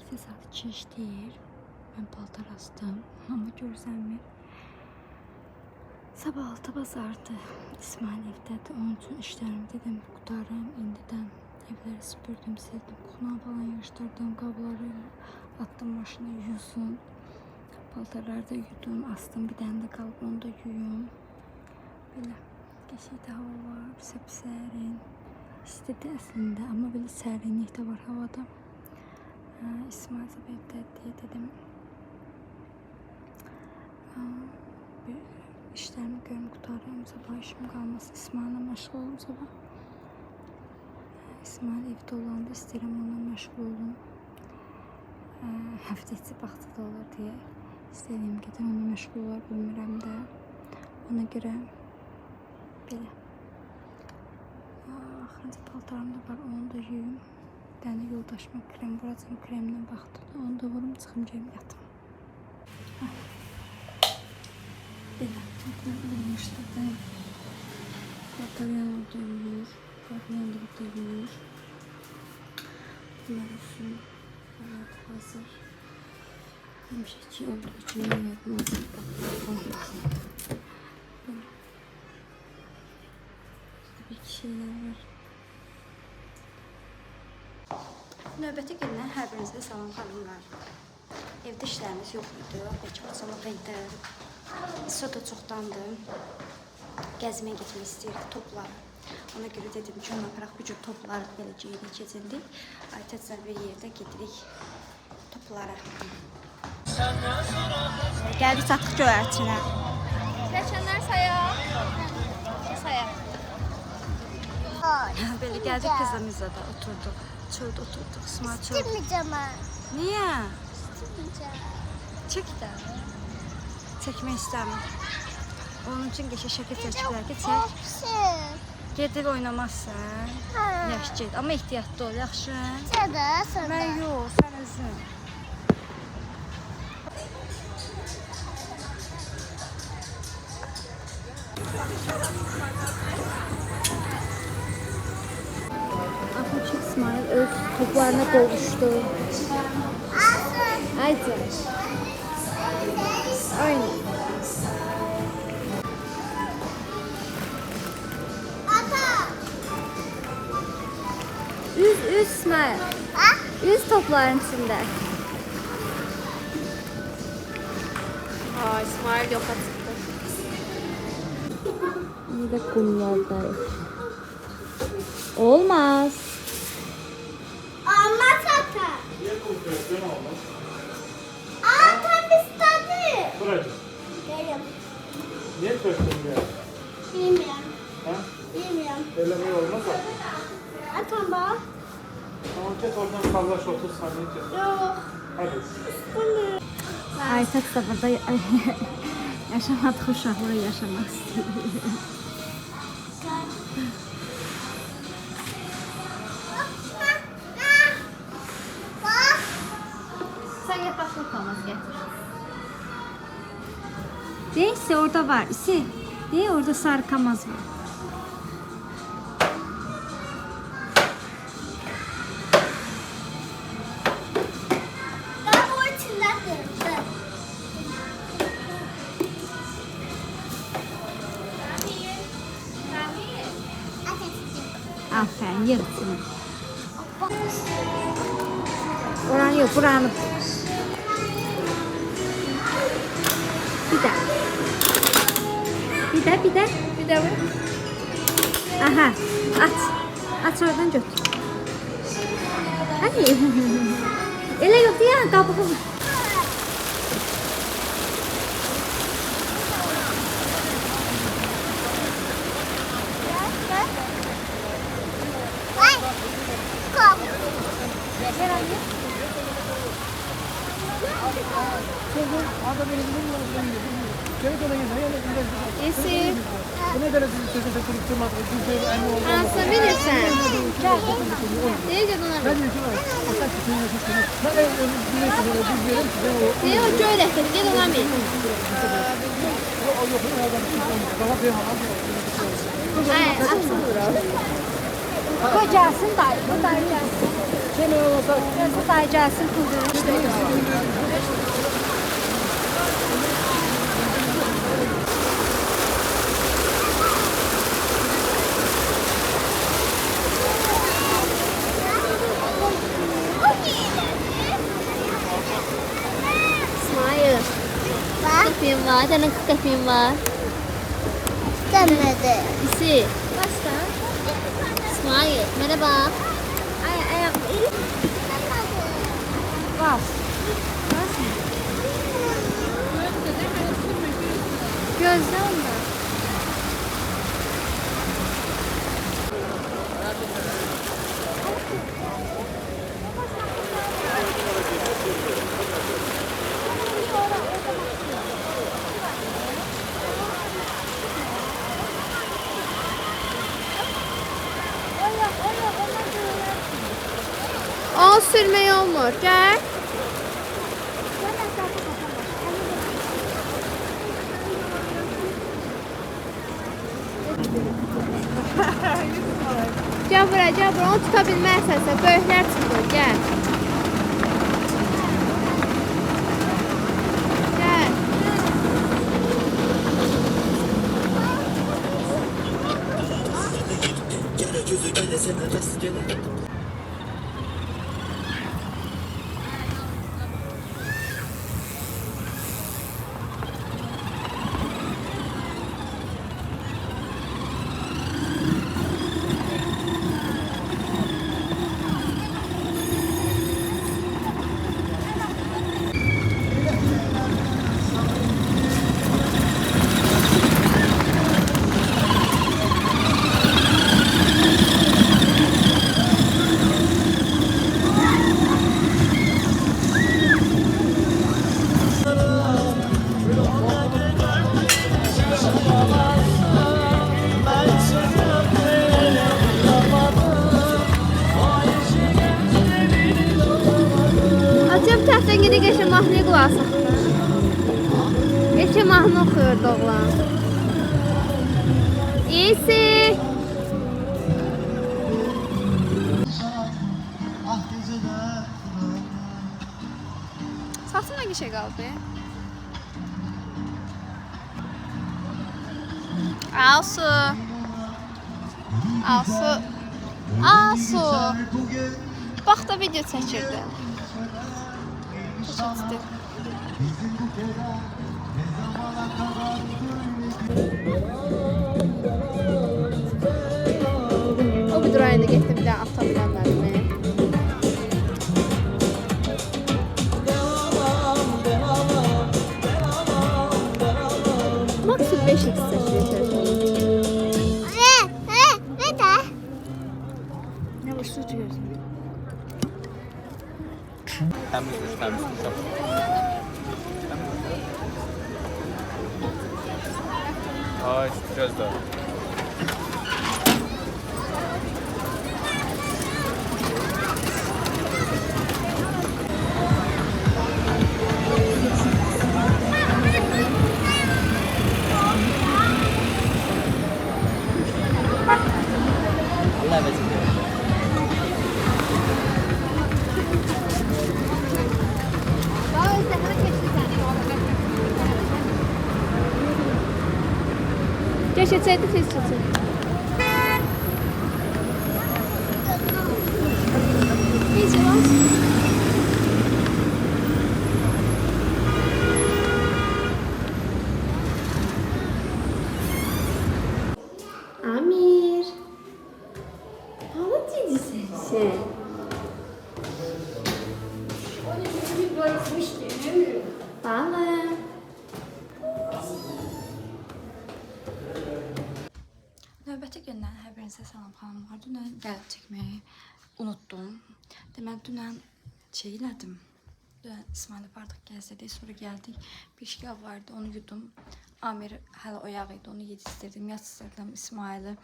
İşte saat 2 işləyir. Mən paltar astım, amma görsənmir. Sabah 6 bazardı. İsmail evdədir. Onun üçün işlərimi dedim qutarım. İndidən evləri süpürdüm, sildim. Kuxuna falan yığışdırdım. Qabları attım maşına yuyulsun. Paltarları da yudum, astım. Bir dənə də qalıb, onu da yuyum. Belə qəşəng hava var. Səpsərin. İstidir əslində, amma belə sərinlik də var havada. İsmail sabah evdədir dedim. İşlerimi görüm qutarım, sabah işim qalması, İsmail'la məşğul olum sabah. İsmail evdə olanda istəyirəm onunla məşğul olum. Həftə içi bağçada olur deyə istədiyim qədər onunla məşğul olar bilmirəm də. Ona görə belə. Axırıncı paltarım da var, onu da yuyum. Bir dənə yoldaşıma krem vuracam, kremdən baxdım. Onu da vurum, çıxım gəlim yatım. Belə, vurmuşlardım. Bataryan orada yuyur. Bataryan da burada yuyur. Bunlar üçün hazır. Həmişəki olduğu üçün yuyatmaz. Falan baxmadım. Belə. Bir iki şeyler var. Növbəti gündən hər birinizə salam xanımlar. Evdə işlərimiz yox idi. Bəlkə açalıq idi. Su da çoxdandır. Gəzməyə getmək istəyirdik toplara. Ona görə dedim ki, ona aparaq bu cür topları belə geyindik, keçindik. Aytəcən bir yerdə gedirik toplara. Gəldik çatdıq göyərçinə. Keçənlər sayaq. Sayaq. Belə gəldik kızımızla oturduq. Çöldə oturduq. İsmail çöldə. İstəməyəcəm mən. Niyə? İstəməyəcəm. Çək də. Çəkmək istəmir. Onun üçün qəşəng şəkil çəkiblər ki, çək. Gedib oynamazsan. Yaxşı get. Amma ehtiyatlı ol, yaxşı? Sən də, sən də. Mən yox, sən özün. Axı İsmail öz toplarına qovuşdu. Haydi. Oyna. Üz İsmail. Üz topların içinde. İsmail yoxa çıxdı. Bir de kumlardayız. Olmaz. Olmaz ata. Niye konfeksiyon olmaz? Ata istedi. Buracı. Gelin. Niye köfteni ya? Bilmiyorum. Ha? Bilmiyorum. Ellemeye olmaz mı? Atam bak. Tamam kes oradan sallaş 30 saniye kes. Yok. Hadi. Ayset de burada yaşamadık uşaqları yaşamak istiyor. Sen yap başla kalmaz getir. Neyse orada var. Değil orada sarı kamaz var. Ben bu içinden derim. Aferin yırtın. Oran yok buranı. Bir de. Bir de vur. Aha aç oradan götür. Hadi. Elə yok ya qabığı. İyisi. Buna göre sizi sözü kurutturmak, çünkü aynı oldu. Anasını bilirsen. Neye cadın abi? Ben diyorum ki, atak tutmayı tutmayı. Ben biliyorsunuz, biz diyelim size o. Neye o köy defteri? Gel ona bir. Yok, daha bir halam. Hayır, atsın. Kocasın da. Bu da gelsin. Sen o Say gəlsin pul verir. İsmail. Köpeğim var. Senin kız köpeğin var. Demedi. İsi. İsmail. Merhaba. Bas. Gözden mi? O sürmeyi olmur. Gel. Gel buraya, gel buraya. Onu tuta bilməzsənsə, böyüklər çıxır. Gel. Gel. Açıb təxtdən gedək geçə mahnıya qulaq asaq. Geçə mahnı oxuyurdu oğlan. İyisi. Saçın nə şey qaldı? Alsu. Alsu. Alsu. Bax da video çəkirdi. Çəkdi. O bir durayında getdi bir daha ata bilənlərimi. Maksimum 5x çəkir telefonu. Ne de? Ne var su diyorsun? Təmizdir, təmizdir. Ay, gözlə. Allah versin. Geçəcəkdi tez çıxır. Necə var? Amir. Hala cidisən sən. Hala. Növbəti gündən hər birinizə salam xanımlar. Dünən gəlib çəkməyi unutdum. Deməli, dünən şey elədim. Dünən İsmail'i bardıq gəzdirdik, sonra gəldik. Pişkav vardı, onu yudum. Amir hələ oyaq idi, onu yedizdirdim, yatsıdırdım. İsmail'i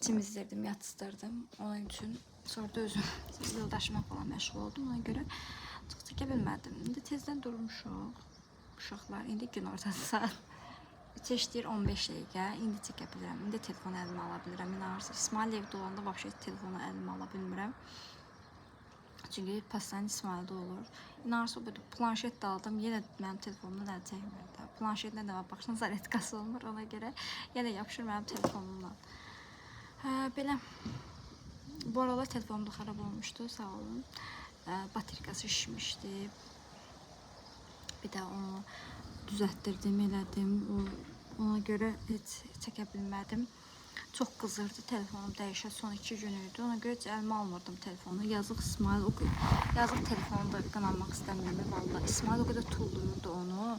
temizdirdim, yatsıdırdım. Onun üçün sonra da özüm yoldaşıma falan məşğul oldum. Ona görə çox çəkə bilmədim. İndi tezdən durmuşuq. Uşaqlar, indi gün ortası saat. Çeşdir 15 dəqiqə. İndi çəkə bilirəm. İndi telefonu əlimə ala bilirəm. İnanırsınız, İsmail evdə olanda vəbşə telefonu əlimə ala bilmirəm. çünki pastanın İsmail'də olur. İnanırsa bu planşet də aldım. Yenə mənim telefonumdan əl çəkmir də. Planşetlə də baxışın zaryadkası olmur, ona görə yenə yapışır mənim telefonumdan. Belə bu aralar telefonum da xarab olmuşdu, sağ olun. Baterikası şişmişdi. Bir də onu düzəltdirdim, elədim. Ona görə heç çəkə bilmədim. Çox qızırdı telefonum, dəyişə son 2 gün idi. Ona görə heç əlimə almırdım telefonu. Yazıq İsmail, yazıq telefonu da qınanmaq istəmirəm. Vallahi İsmail o qədər tulluyurdu onu.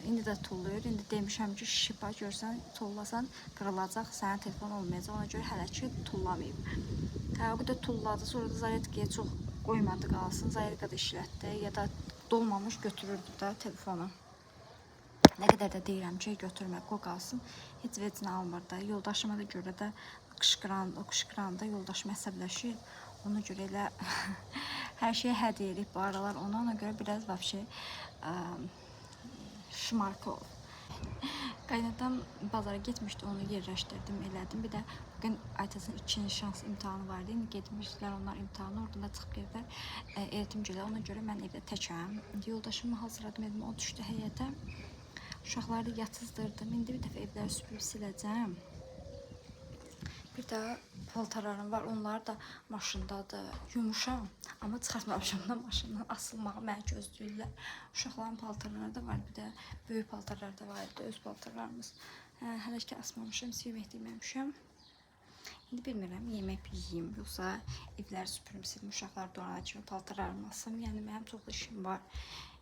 İndi də tulluyur. İndi demişəm ki, şipa görsən, tullasan qırılacaq, sənin telefon olmayacaq. Ona görə hələ ki tullamayıb. O qədər tulladı. Sonra da zaryadkaya çox qoymadı qalsın. Zaryadkada işlətdi ya da dolmamış götürürdü də telefonu. Nə qədər də deyirəm ki, götürmə, qoy qalsın. Heç vecinə almır da. Yoldaşıma da görə də qışqıranda yoldaşım əsəbləşir. Ona görə elə hər şeyə hə deyirik bu aralar ona. Ona görə biraz vəbşə şımarka ol. Qaynadam bazara getmişdi, onu yerləşdirdim, elədim. Bir də bugün Aytazın 2-ci şans imtahanı vardı. İndi getmişdilər onlar imtahanı, oradan da çıxıb gediblər eğitimcilə. Ona görə mən evdə təkəm. Yoldaşımı hazırladım, edim, o düşdü həyətə. Uşaqları da yatızdırdım. İndi bir dəfə evləri süpürüb siləcəm. Bir də paltarlarım var. Onlar da maşındadır. Yumuşam. Amma çıxartmamışam da maşından. Asılmağı mənə gözləyirlər. Uşaqların paltarları da var. Bir də böyük paltarlar da var. Öz paltarlarımız. Hələ ki asmamışam. Yemək deməmişəm. İndi bilmirəm, yemək yiyeyim. Yoxsa evləri süpürüm, sildim. Uşaqlar donacaq. Paltarlarımı asım. Yəni mənim çox işim var.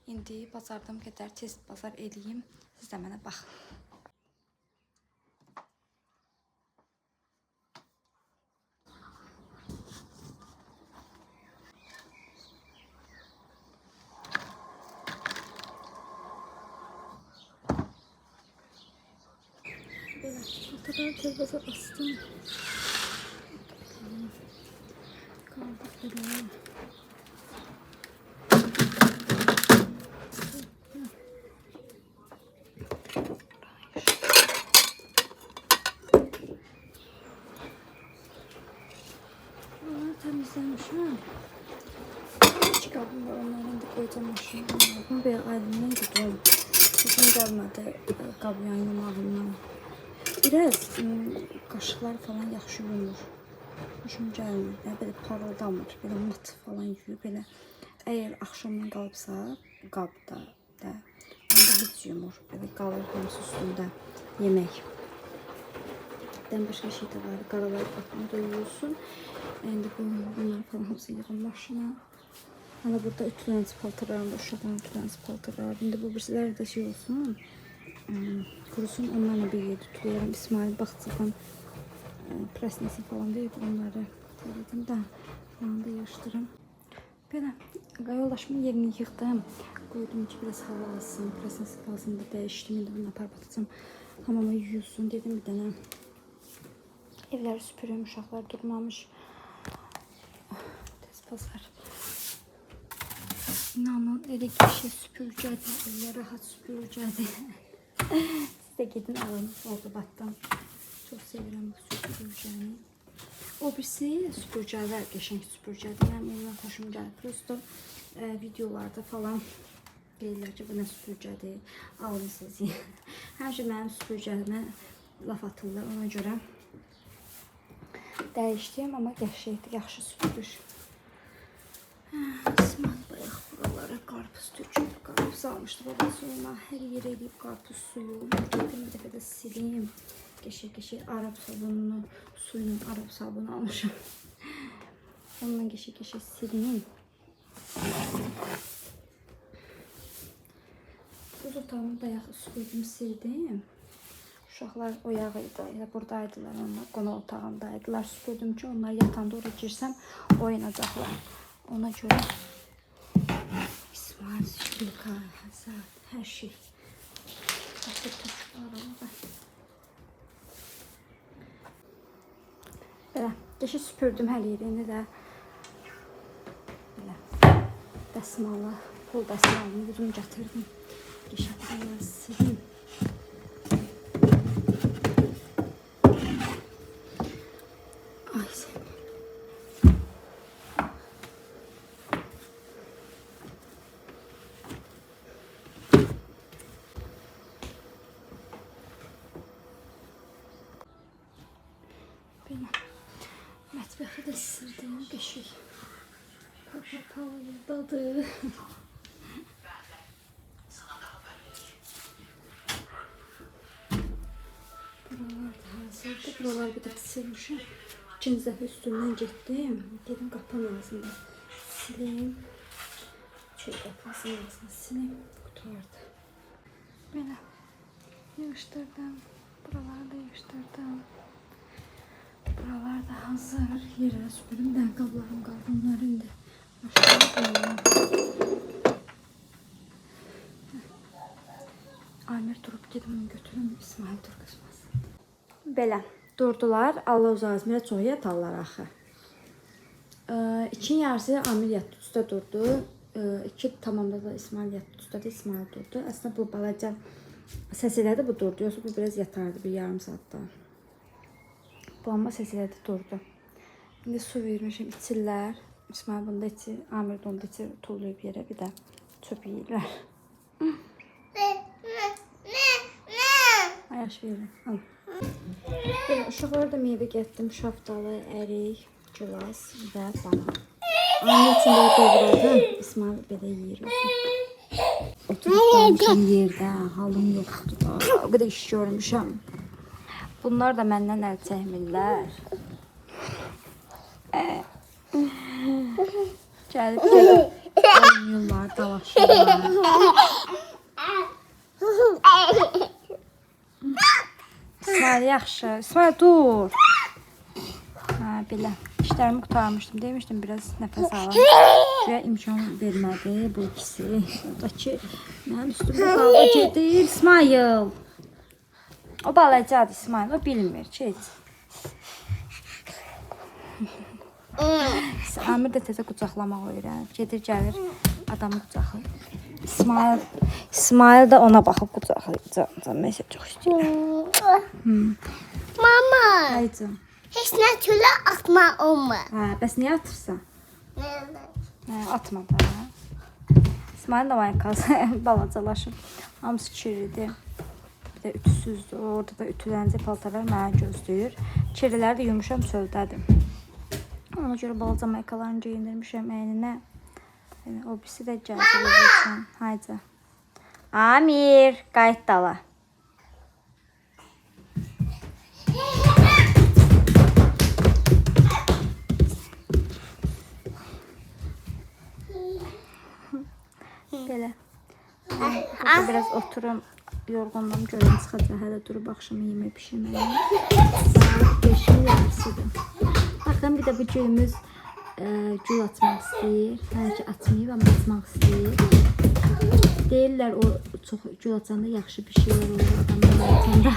İndi bazardığım qədər tez bazar edeyim. Siz də mənə baxın. Belə, paltarları tez bazar astım. Qaldı belə. Temizlemişim. Çıkardım ve onları indi koyacağım maşına. Bunu böyle aydınlığı gidiyorum. Bugün gelmedi qabyan yumağından. Biraz qaşıqlar falan yaxşı yumur. Hoşum gəlmir. Belə parıldamır. Belə mat falan yuyur. Belə əgər axşamdan qalıbsa qabda da onda heç yumur. Belə qalır hamısı üstündə yemək. Dən başqa şey də var. Qaralar baxımı da yuyulsun. İndi bunlar falan hamısı yığın maşına. Hala burada ütülənci paltarlarım da, uşaqların ütülənci paltarlar. İndi bu birisiləri də şey olsun. Kurusun, onlarla bir yerdə ütüləyərəm. İsmail baxçıqdan presnesi falan deyib onları dedim da onu da yığışdırım. Belə yoldaşımın yerini yığdım. Qoydum ki biraz hava alsın. Presnesi lazımda dəyişdim. İndi bunu apar batacağım. Hamama yuyulsun dedim bir dənə. Evləri süpürüm, uşaqlar durmamış. Tez bazar. İnanın elə şey süpürgədir, elə rahat süpürgədir. Siz də gedin alın Volqabatdan. Çox sevirəm bu süpürgəni. O birisi süpürgələr, qəşəng süpürgədir. Mənim ondan xoşum gəlir. Prosto videolarda falan deyirlər ki, bu nə süpürgədir, alın siz. Həmişə mənim süpürgəlimə laf atırlar, ona görə dəyişdim, amma qəşəngdir, yaxşı süpürür. İsmail bayaq buralara qarpız töküb, qarpız almışdı babası ona. Hər yerə eləyib qarpız suyu. Gedim bir dəfə də sileyim. Qəşəng Arab sabununu, suyunun Arab sabunu almışam. Onunla qəşəng sileyim. Buz otağımı da süpürdüm, sildim. Uşaqlar oyağıydı, elə buradaydılar onlar, qonaq otağındaydılar. Süpürdüm ki, onlar yatanda oraya girsəm oynayacaqlar. Ona görə İsmail, Şülka, Həzad, hər şey. Başqa töküb arada. Belə, qəşəng süpürdüm hər yeri. İndi də belə dəsmalla, pul dəsmalını yüzümü gətirdim. Qəşəng sildim. Isırdım qəşik. Papalıdadır. Buralar da hazırdır. Buralar bir də silmişəm. İkinci dəfə üstündən getdim. Dedim qapının ağzında sileyim. Şöyle qapının ağzında sileyim. Qutardı. Belə yığışdırdım. Buraları da yığışdırdım. Buralar da hazır. Yerə süpürüm də qablarım qaldı. Onları indi aşağı qoyuyorum. Amir durub gedim onu götürüm. İsmail dur qızmasın. Belə durdular. Allah uzazmirə çox yatarlar axı. İkin yarısı Amir yatdı üstə durdu. 2 tamamda da İsmail yatdı üstə də İsmail durdu. Əslində bu balaca səs elədi bu durdu. Yoxsa bu biraz yatardı bir yarım saatda. Bu amma səs elədi durdu. İndi su vermişim içirlər. İsmail bunda içir. Amir də onda içir. Tullayıb yerə bir də çöp yeyirlər. Ayaş verin. Al. Uşaqlara da meyvə getdim. Şaftalı, ərik, gilas və banan. Anne için de doğradım. İsmail belə yeyir. Oturup qalmışam yerdə. Halım yoxdur da. O qədər iş görmüşəm. Bunlar da məndən əl çəkmirlər. Gəlib oynayırlar, dalaşırlar. İsmail yaxşı. İsmail dur. Ha, belə. İşlərimi qutarmışdım. Demişdim biraz nəfəs alım. Şuraya imkan vermədi bu ikisi. Oradakı mənim üstümdə kavga gedir. İsmail. O balacadır İsmail. O bilmir. Heç. Amir də tezə qucaqlamaq öyrənir. Gedir gəlir adamı qucaqlayır. İsmail də ona baxıb qucaqlayır. Mən isə çox istəyirəm. Mama. Haydi. Heç nə çölə atma olmur. Hə, bəs niyə atırsan? Hə, atma da. İsmail də maykası balacalaşıb. Hamısı kirlidir. Bir də ütüsüzdür. Orada da ütüləncə paltarlar mənə gözləyir. Kirliləri də yumuşam çöldədir. Ona görə balaca maykalarını geyindirmişəm əyninə. Yəni, o birisi də gəldi üçün. Haydi. Amir, qayıt dala. Belə. Burada biraz oturum. Yorğunluğum görüm çıxacaq. Hələ durub axşama yemək pişirməliyim. Saat 5-in yarısıdır. Baxın bir də bu gülümüz gül açmaq istəyir. Hələ ki açmayıb amma açmaq istəyir. Deyirlər o çox gül açanda yaxşı bir şeylər olur adamın həyatında.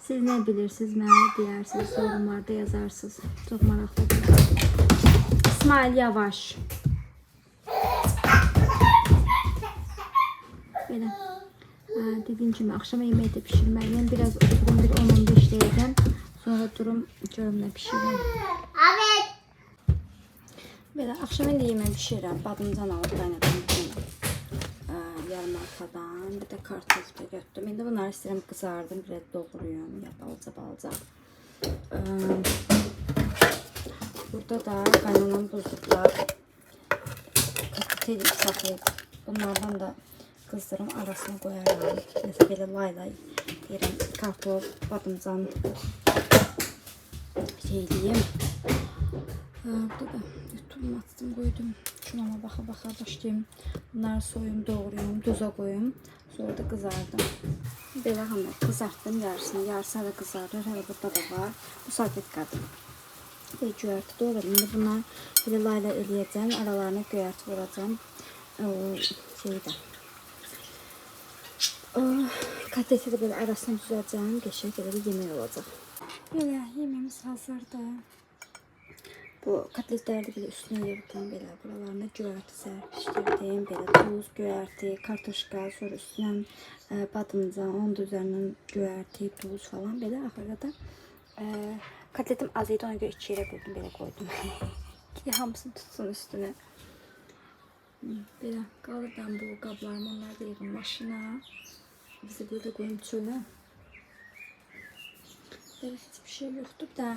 Siz nə bilirsiniz, mənə deyərsiniz, yorumlarda yazarsınız. Çox maraqlıdır. İsmail yavaş. Belə. Dediyim kimi axşama yemək də pişirməliyəm. Biraz oturum, bir 10-15 dəqiqəm. Sonra durum görüm nə pişirirəm. Belə axşama indi yemək pişirirəm. Badımcan alıb qaynadım. Yarım arxadan, bir də kartof da götürdüm. İndi bunları istəyirəm qızardım, biraz doğrayım. Ya balaca. Burada da qaynanan buzluqlar katet saxlayıb. Bunlardan da qızdırım arasına qoyarım. Mesela belə lay deyirəm, kartof, badımcan şeyliyim. Burada da YouTube'umu açdım, qoydum. Şuna baxa başlayayım. Bunları soyum, doğrayım, duza qoyum. Sonra da qızardım. Belə hamı qızartdım yarısını. Yarısı da qızarır. Hələ burada da var. Bu salfetkadır. Belə göyərti doğradım. İndi bunları belə layla eləyəcəm. Aralarına göyərti vuracağım. Şeydə. Kateti de böyle arasına düzələcəm. Qəşəng belə bir yemək olacaq. Belə yeməğimiz hazırdır. Bu kotletləri də belə üstünə yığdım. Belə buralarına göyərti sərpişdirdim. Belə tuz, göyərti, kartoşka, sonra üstündən badımcan, onun da üzərindən göyərti, tuz falan. Belə axırda da kotletim az idi, ona görə 2 yerə böldüm, belə qoydum. Ki hamısını tutsun üstünə. Belə qalır ben bu qablarımı, onları da yığım maşına. Bizi burada qoyum çölə. Belə heç bir şey yoxdur da.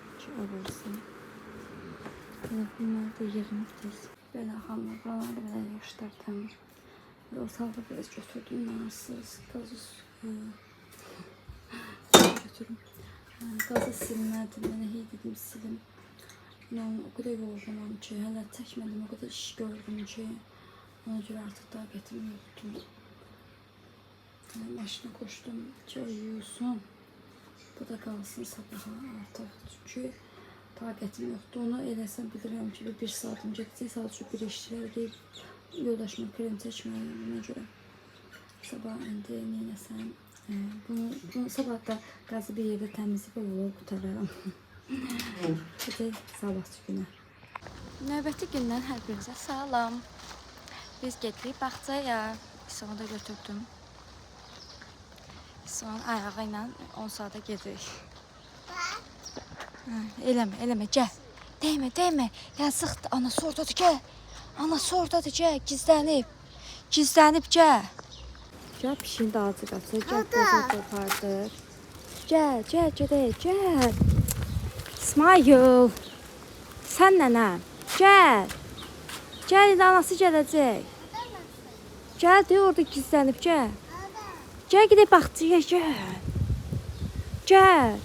Ki öbürsün. Bunlar da yığınıb tez. Belə xanlar, buraları belə yığışdırdım. Ortalığı biraz götürdüm, narsız, qazı götürüm. Qazı silmədim, mənə hey dedim silim. O kadar yorgunum ki, hələ çəkmədim, o kadar iş gördüm ki, ona görə artıq daha gətim yoxdur. Maşına koşdum ki, o yuyulsun, bu da qalsın sabaha artıq, çünki taqətim yoxdur. Onu eləsəm bilirəm ki, bir saatim gedəcək, sadəcə bir işçilər deyib, yoldaşıma krem çəkməliyim buna görə. Sabah indi neynəsəm, bunu sabah da qazı bir yerdə təmizliyib olub qutararam. Hadi sabahçı günə. Növbəti gündən hər birinizə salam. Biz getdik bağçaya. İsa'nı da götürdüm. İsa'nın ayağı ilə 10 saata gedirik. Eləmə, gəl. Dəymə. Yazıqdır. Anası oradadır, gəl. Anası oradadır, gəl. Gizlənib, gəl. Gəl, pişiyin dağıcı qapısı. Gəl, gözünü qopardır. Gəl. İsmail, sən nənəm, gəl. Gəl, indi anası gələcək. Gəl, deyə orada gizlənib, gəl. Gəl, gedək bağçaya, gəl.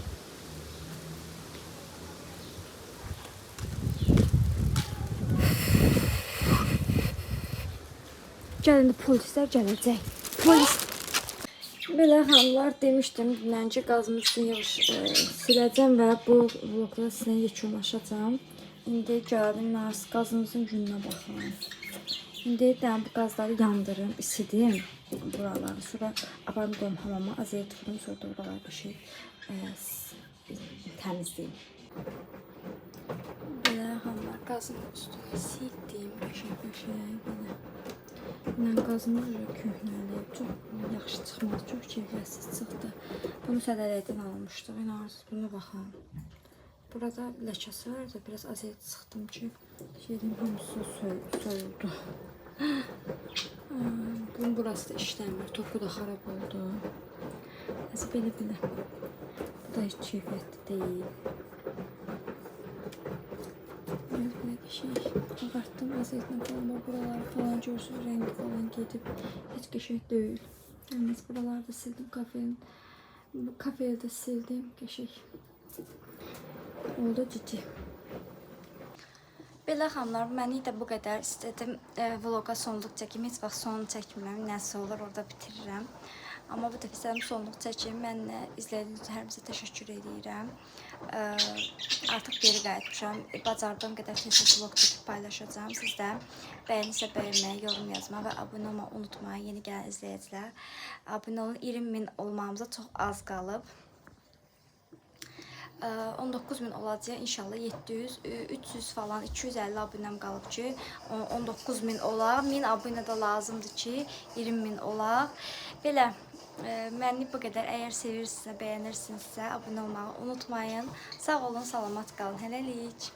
Gəl, indi polislər gələcək. Belə xanımlar, demişdim, dünənki qazımı siləcəm və bu vlogda sizinlə yekunlaşacağım. İndi gəldim, qazımızın gününə baxın. İndi bu qazları yandırım, isidim buraları. Sonra aparım qoyum hamama, azəyə tıxırım, sonra da buraları bir şey təmizleyim. Belə xanlar qazının üstünə sildim, qəşəng belə. Mən qazını köhnəli, çox yaxşı çıxmaz, çox keyfiyyətsiz çıxdı. Bunu sədələkdən almışdıq, inanırsınız, buna baxın. Burada ləkəsi var da, biraz azet sıxdım ki, yedim hamısı soyuldu. Bunun burası da işləmir, topu da xarab oldu. Nəsə belə. Bu da heç keyfiyyətli deyil. Belə qəşəng ağartdım azetlə falan, buraları falan görsün, rəngi falan gedib, heç qəşəng deyil. Yalnız buraları da sildim, kafeyi də sildim, qəşəng oldu cici. Belə xanlar, məni də bu qədər istədim vloqa sonluq çəkim. Heç vaxt sonunu çəkmirəm, nəsə olur orada bitirirəm. Amma bu dəfə istədim sonluq çəkim. Mən izlədiyiniz üçün hər bizə təşəkkür edirəm. Artıq geri qayıtmışam. Bacardığım qədər tez vlog çəkib paylaşacağım. Siz də bəyənirsə bəyənməyi, yorum yazmağı və abunə olmağı unutmayın. Yeni gələn izləyicilər. Abunə olun, 20.000 olmağımıza çox az qalıb. 19.000 olacaq, inşallah 700, 300 falan, 250 abunəm qalıb ki, 19.000 olaq. 1000 abunə də lazımdır ki, 20.000 olaq. Belə, məni bu qədər. Əgər sevirsinizsə, bəyənirsinizsə, abunə olmağı unutmayın. Sağ olun, salamat qalın. Hələlik.